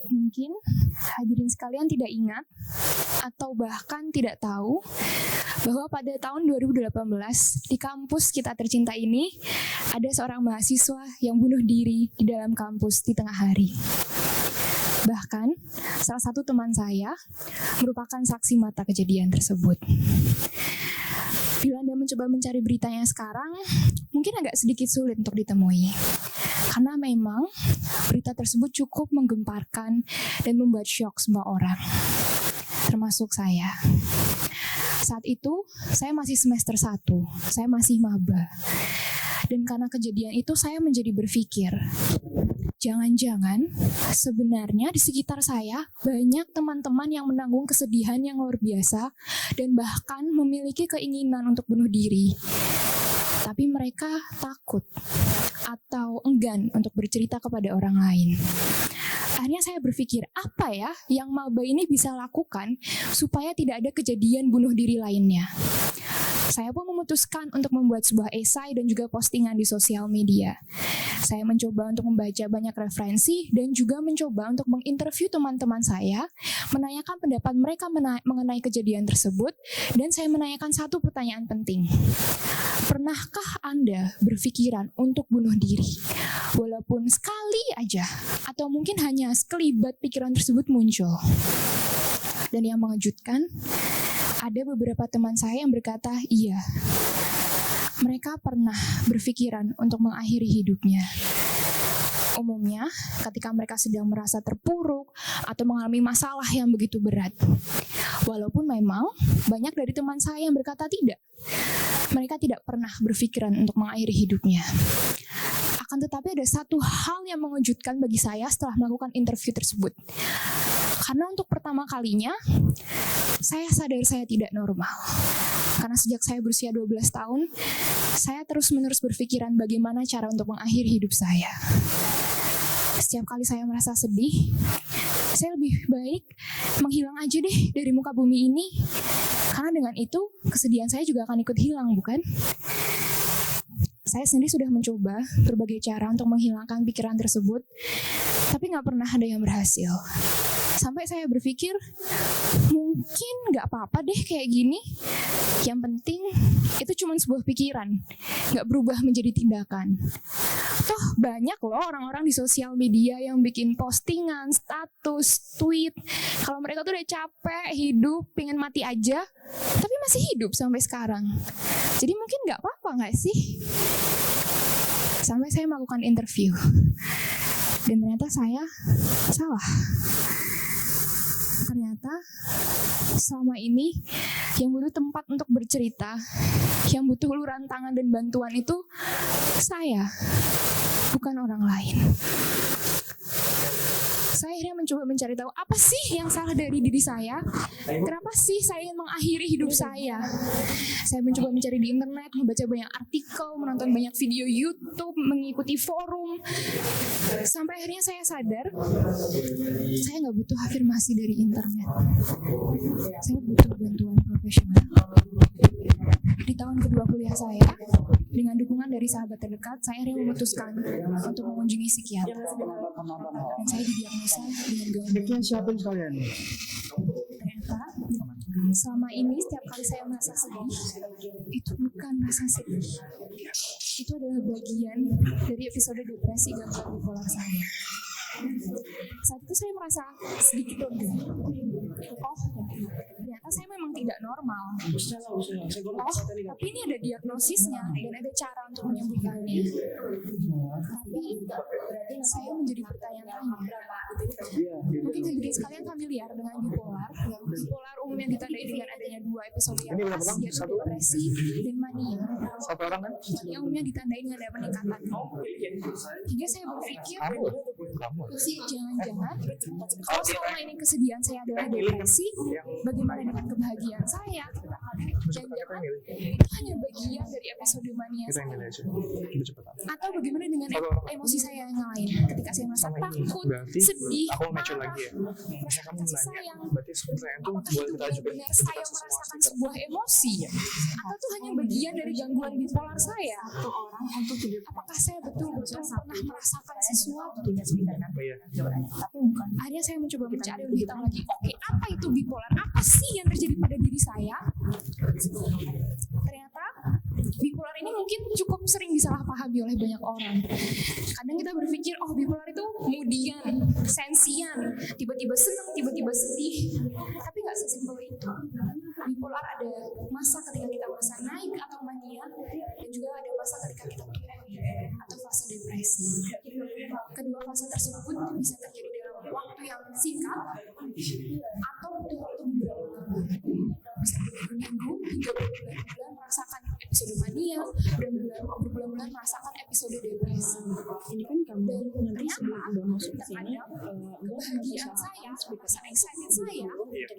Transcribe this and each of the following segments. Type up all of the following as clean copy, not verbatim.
Mungkin hadirin sekalian tidak ingat atau bahkan tidak tahu bahwa pada tahun 2018 di kampus kita tercinta ini ada seorang mahasiswa yang bunuh diri di dalam kampus di tengah hari. Bahkan salah satu teman saya merupakan saksi mata kejadian tersebut. Bila Anda mencoba mencari beritanya sekarang, mungkin agak sedikit sulit untuk ditemui. Karena memang berita tersebut cukup menggemparkan dan membuat syok semua orang, termasuk saya. Saat itu, saya masih semester 1, saya masih maba. Dan karena kejadian itu, saya menjadi berpikir, jangan-jangan sebenarnya di sekitar saya banyak teman-teman yang menanggung kesedihan yang luar biasa dan bahkan memiliki keinginan untuk bunuh diri. Tapi mereka takut atau enggan untuk bercerita kepada orang lain. Akhirnya saya berpikir, apa ya yang maba ini bisa lakukan supaya tidak ada kejadian bunuh diri lainnya. Saya pun memutuskan untuk membuat sebuah esai dan juga postingan di sosial media. Saya mencoba untuk membaca banyak referensi dan juga mencoba untuk menginterview teman-teman saya, menanyakan pendapat mereka mengenai kejadian tersebut, dan saya menanyakan satu pertanyaan penting. Pernahkah Anda berpikiran untuk bunuh diri? Walaupun sekali aja, atau mungkin hanya sekelibat pikiran tersebut muncul. Dan yang mengejutkan, ada beberapa teman saya yang berkata, iya, mereka pernah berpikiran untuk mengakhiri hidupnya. Umumnya, ketika mereka sedang merasa terpuruk atau mengalami masalah yang begitu berat. Walaupun memang banyak dari teman saya yang berkata tidak. Mereka tidak pernah berpikiran untuk mengakhiri hidupnya. Akan tetapi ada satu hal yang mengejutkan bagi saya setelah melakukan interview tersebut. Karena untuk pertama kalinya, saya sadar saya tidak normal. Karena sejak saya berusia 12 tahun, saya terus-menerus berpikiran bagaimana cara untuk mengakhiri hidup saya. Setiap kali saya merasa sedih, saya lebih baik menghilang aja deh dari muka bumi ini. Karena dengan itu, kesedihan saya juga akan ikut hilang, bukan? Saya sendiri sudah mencoba berbagai cara untuk menghilangkan pikiran tersebut, tapi nggak pernah ada yang berhasil. Sampai saya berpikir, mungkin nggak apa-apa deh kayak gini. Yang penting itu cuma sebuah pikiran, nggak berubah menjadi tindakan. Toh banyak loh orang-orang di sosial media yang bikin postingan, status, tweet. Kalau mereka tuh udah capek hidup, pengen mati aja, tapi masih hidup sampai sekarang. Jadi mungkin nggak apa-apa nggak sih? Sampai saya melakukan interview. Dan ternyata saya salah. Ternyata selama ini yang butuh tempat untuk bercerita, yang butuh uluran tangan dan bantuan itu saya, bukan orang lain. Saya akhirnya mencoba mencari tahu apa sih yang salah dari diri saya. Kenapa sih saya ingin mengakhiri hidup saya? Saya mencoba mencari di internet, membaca banyak artikel, menonton banyak video YouTube, mengikuti forum. Sampai akhirnya saya sadar, saya nggak butuh afirmasi dari internet. Saya butuh bantuan profesional. Di tahun kedua kuliah saya, dengan dukungan dari sahabat terdekat, saya akhirnya memutuskan untuk mengunjungi psikiater. Dan saya didiagnosa dengan gangguan. Siapa kalian? Ternyata selama ini setiap kali saya merasa sedih, itu bukan rasa sedih. Itu adalah bagian dari episode depresi gangguan bipolar saya. Saat itu saya merasa sedikit lega. Oh, ternyata saya memang tidak normal. Oh, tapi ini ada diagnosisnya dan ada cara untuk menyembuhkannya. Tapi saya menjadi bertanya-tanya. Mungkin hadirin sekalian familiar dengan bipolar. Bipolar umumnya ditandai dengan adanya dua episode yang khas, yaitu depresi dan mania. Satu orang kan? Mania umumnya ditandai dengan ada peningkatan. Hingga saya berpikir, jangan-jangan kalau selama ini kesedihan saya adalah depresi, bagaimana dengan kebahagiaan saya? Jangan-jangan itu hanya bagian dari episode mania Kita yang saya. milih aja. Lebih cepat. Atau bagaimana dengan emosi saya yang lain ketika saya merasa Sama ini. takut, Berarti sedih, aku mau mature marah, lagi ya. Misalnya kamu kasih nanya, sayang. berarti pertanyaan tuh Apakah boleh itu kita ajukan benar-benar saya ketika sesuatu merasakan kita. sebuah emosi? Atau itu hanya bagian dari gangguan bipolar saya? Satu orang untuk hidup Apakah saya betul-betul pernah merasakan sesuatu? punya speaker kan? Oh iya. Tapi bukan. Akhirnya saya mencoba mencari lebih tahu lagi. Oke, apa itu bipolar? Apa sih yang terjadi pada diri saya? Ternyata bipolar ini mungkin cukup sering disalahpahami oleh banyak orang. Kadang kita berpikir, oh bipolar itu moodian, sensian, tiba-tiba senang, tiba-tiba sedih. Tapi nggak sesimpel itu. Bipolar ada masa ketika kita merasa naik atau mania, dan juga ada masa ketika kita turun atau fase depresi. Kedua fase tersebut bisa terjadi dalam waktu yang singkat atau butuh waktu beberapa lama. Bisa berminggu hingga berbulan-bulan merasakan episode mania, berbulan-bulan merasakan episode depresi. Ini kan kamu nanti sebelum udah masuk ke sini, Kebahagiaan saya, rasa excited saya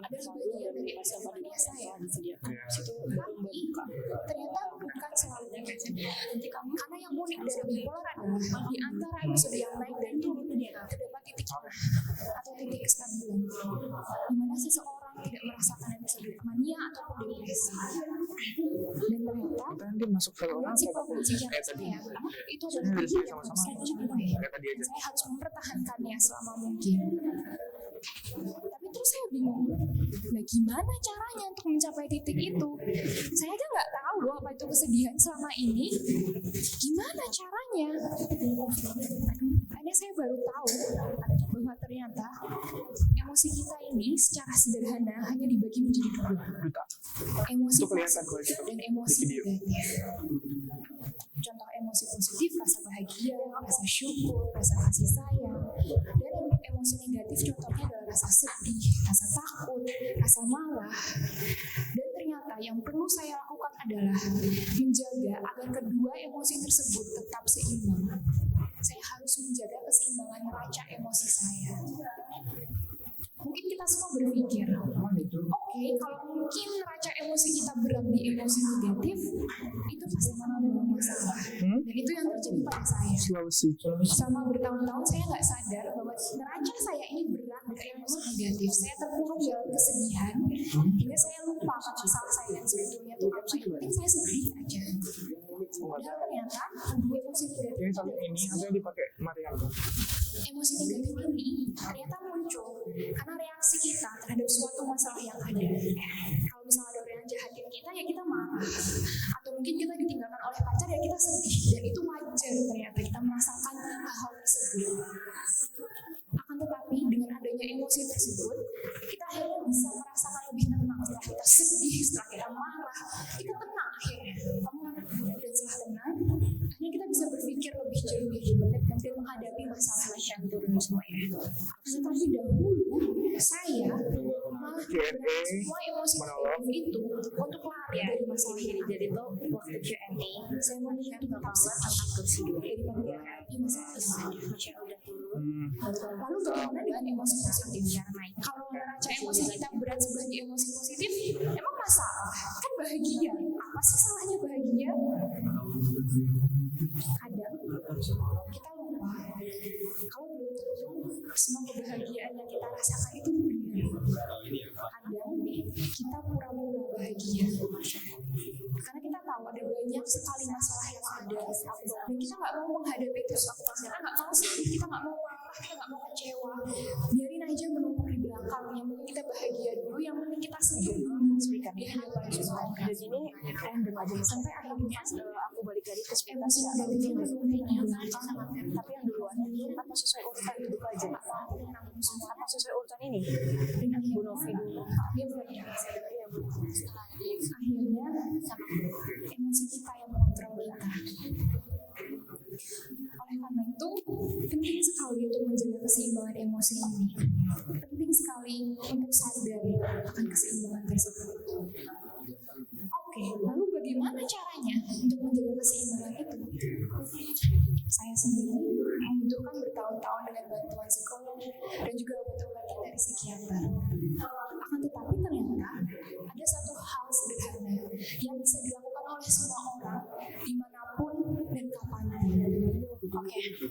ada sebagian dari episode mania saya. disediakan Iya. situ Tapi ternyata bukan selalu negatif. Karena yang unik dari bipolar adalah di antara episode yang naik dan turun terdapat titik tengah atau titik kestabilan, di mana seseorang tidak merasakan episode mania ataupun depresi. Dan ternyata Kita nanti masuk ke orang psikologi tadi. saya itu Ini adalah dari sini sama-sama. saya capai. Kayak tadi aja. Saya harus mempertahankannya selama mungkin. Tapi terus saya bingung, nah gimana caranya untuk mencapai titik itu? Saya aja nggak tahu loh apa itu kesedihan selama ini. Gimana caranya? Akhirnya saya baru tahu bahwa ternyata emosi kita ini secara sederhana hanya dibagi menjadi dua. Duta. Emosi Itu kelihatan positif kalau gitu dan di emosi video. negatif. Contoh emosi positif, rasa bahagia, rasa syukur, rasa kasih sayang. Dan emosi negatif contohnya adalah rasa sedih, rasa takut, rasa marah. Dan ternyata yang perlu saya lakukan adalah menjaga agar kedua emosi tersebut tetap seimbang. Saya harus menjaga keseimbangan neraca emosi saya. Mungkin kita semua berpikir, oke, kalau mungkin neraca emosi kita berat di emosi negatif, itu pasti membawa masalah. Dan itu yang terjadi pada saya. Sulawesi. Selama bertahun-tahun saya nggak sadar bahwa neraca saya ini berat di emosi negatif. Saya terpuruk dalam kesedihan, hingga saya lupa masalah saya yang sebetulnya itu apa. Yang penting saya sedih aja. Padahal ternyata emosi negatif Ini satu ini harusnya dipakai Mariam. emosi negatif ini ternyata muncul karena reaksi kita terhadap suatu masalah yang ada. Kalau misalnya ada orang yang jahatin kita, ya kita marah. Atau mungkin kita ditinggalkan oleh pacar, ya kita sedih. Dan itu wajar ternyata kita merasakan hal-hal tersebut. Akan tetapi dengan adanya emosi tersebut, kita akhirnya bisa merasakan lebih tenang. Setelah kita sedih, setelah kita marah, kita tenang akhirnya. Dan setelah tenang, akhirnya kita bisa berpikir lebih jernih dan menghadapi masalah yang turun semuanya. Tetapi dahulu saya malah menggunakan semua emosi negatif itu untuk lari dari masalah ini. jadi tuh waktu Q&A Saya memilih kita banget angkat kursi dulu daripada menghadapi masalah ini. Masya udah turun Lalu bagaimana dengan emosi positif? Kalau neraca emosi kita berat sebagai emosi positif, emang masalah? Kan bahagia. Apa sih salahnya bahagia? Kadang kita lupa kalau belum tentu semua kebahagiaan yang kita rasakan itu benar. Kadang kita pura-pura bahagia. Karena kita tahu ada banyak sekali masalah yang ada dan kita nggak mau menghadapi itu semua. Kita nggak mau sedih, kita nggak mau marah, kita nggak mau kecewa. Biarin aja menumpuk di belakang. Yang penting kita bahagia dulu, yang penting kita sedih dulu di hadapan Tuhan. jadi ini random aja Sampai akhirnya aku balik lagi ke speaker emosi negatif yang berhenti di belakang. tapi yang duluan apa sesuai urutan gitu aja apa sesuai urutan ini Dan Bu Novi dulu dia belum iya Bu akhirnya emosi kita yang mengontrol kita. Oleh karena itu penting sekali untuk menjaga keseimbangan emosi ini. Penting sekali untuk sadar akan keseimbangan tersebut. Oke, lalu bagaimana caranya untuk menjaga keseimbangan itu? Saya sendiri membutuhkan bertahun-tahun dengan bantuan psikolog dan juga obat-obatan dari psikiater. Akan tetapi ternyata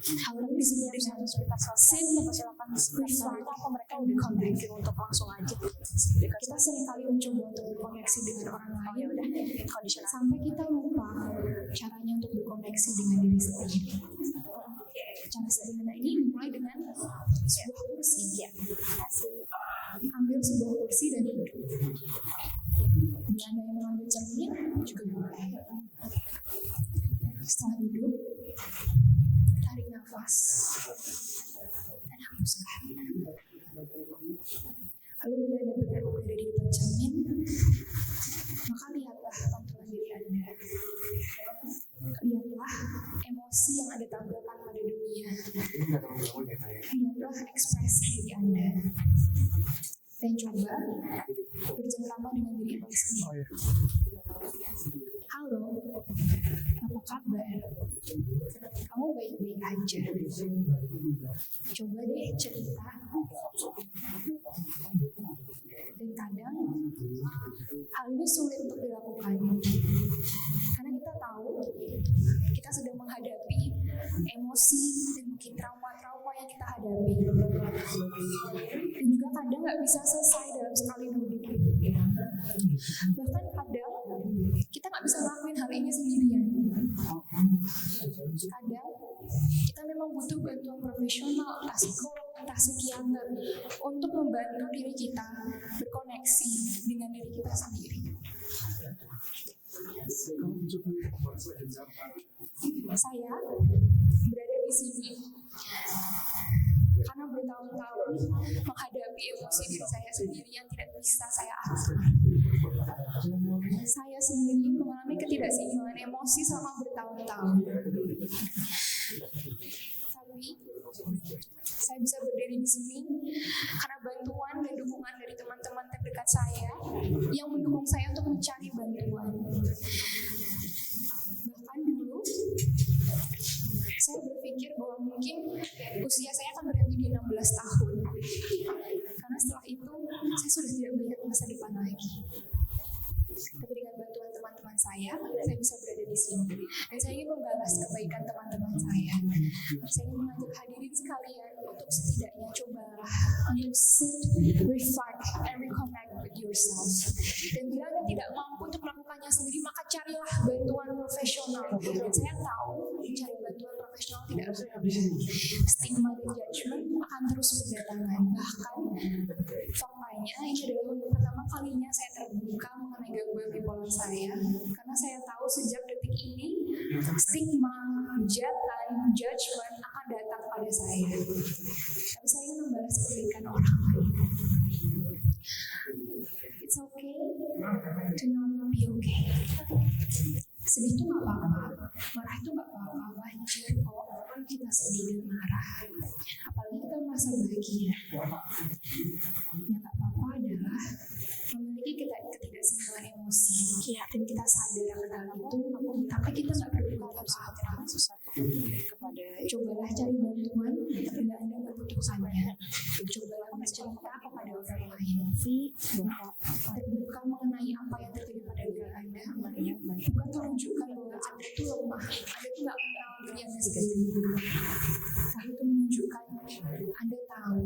Hal ini disebut dengan sekitar selesai, silakan reflect apa mereka udah connecting untuk langsung aja. kita seringkali mencoba untuk berkoneksi dengan orang lain Udah conditional. sampai kita lupa caranya untuk berkoneksi dengan diri sendiri. Cara sederhana ini dimulai dengan sebuah kursi. Ya, asik. Ambil sebuah kursi dan duduk. Bila Anda yang mengambil cermin juga boleh. Setelah duduk, tarik nafas dan hembuskan. Lalu bila Anda berada di depan cermin, maka lihatlah tampilan diri Anda. Lihatlah emosi yang Anda tampilkan pada dunia. Lihatlah ekspresi diri Anda. Dan coba bercengkrama dengan diri Anda sendiri. Halo, apa kabar? Kamu baik-baik aja? Coba deh cerita. Dan kadang hal ini sulit untuk dilakukan karena kita tahu kita sedang menghadapi emosi dan mungkin trauma-trauma yang kita hadapi, dan juga kadang nggak bisa selesai dalam sekali duduk. Bahkan kadang kita nggak bisa ngelakuin hal ini sendirian. Kadang kita memang butuh bantuan profesional, entah psikolog, entah psikiater, untuk membantu diri kita berkoneksi dengan diri kita sendiri. Saya berada di sini karena bertahun-tahun menghadapi emosi diri saya sendiri yang tidak bisa saya atur. Saya sendiri mengalami ketidakseimbangan emosi selama bertahun-tahun. Tapi saya bisa berdiri di sini karena bantuan dan dukungan dari teman-teman terdekat saya yang mendukung saya untuk mencari bantuan. Bahkan dulu saya berpikir bahwa mungkin usia saya akan berhenti di 16 tahun. Karena setelah itu saya sudah tidak melihat masa depan lagi. Tapi dengan bantuan teman-teman saya bisa berada di sini. Dan saya ingin membalas kebaikan teman-teman saya. Saya ingin mengajak hadirin sekalian untuk setidaknya cobalah untuk sit, reflect, and reconnect with yourself. Dan bila Anda tidak mampu untuk melakukannya sendiri, maka carilah bantuan profesional. Dan saya tahu mencari bantuan profesional tidak mudah. Stigma dan judgment akan terus berdatangan. Bahkan faktanya ini adalah untuk pertama kalinya saya terbuka mengenai gangguan bipolar saya, karena saya tahu sejak detik ini stigma, hujatan, judgment akan datang pada saya. Tapi saya ingin membalas kebaikan orang. It's okay to not be okay. Sedih itu nggak apa-apa, marah itu nggak apa-apa, wajar kok kita sedih dan marah. Apalagi kita merasa bahagia. Yang nggak apa-apa adalah memiliki ketidakseimbangan emosi, dan kita sadar akan hal itu, tapi kita nggak berbuat apa-apa. Cobalah cari bantuan bila Anda membutuhkannya. Cobalah bercerita kepada orang lain. Terbuka mengenai apa yang terjadi pada diri Anda, bukan menunjukkan bahwa Anda itu lemah, Anda itu nggak mengenal diri Anda sendiri. Tapi itu menunjukkan Anda tahu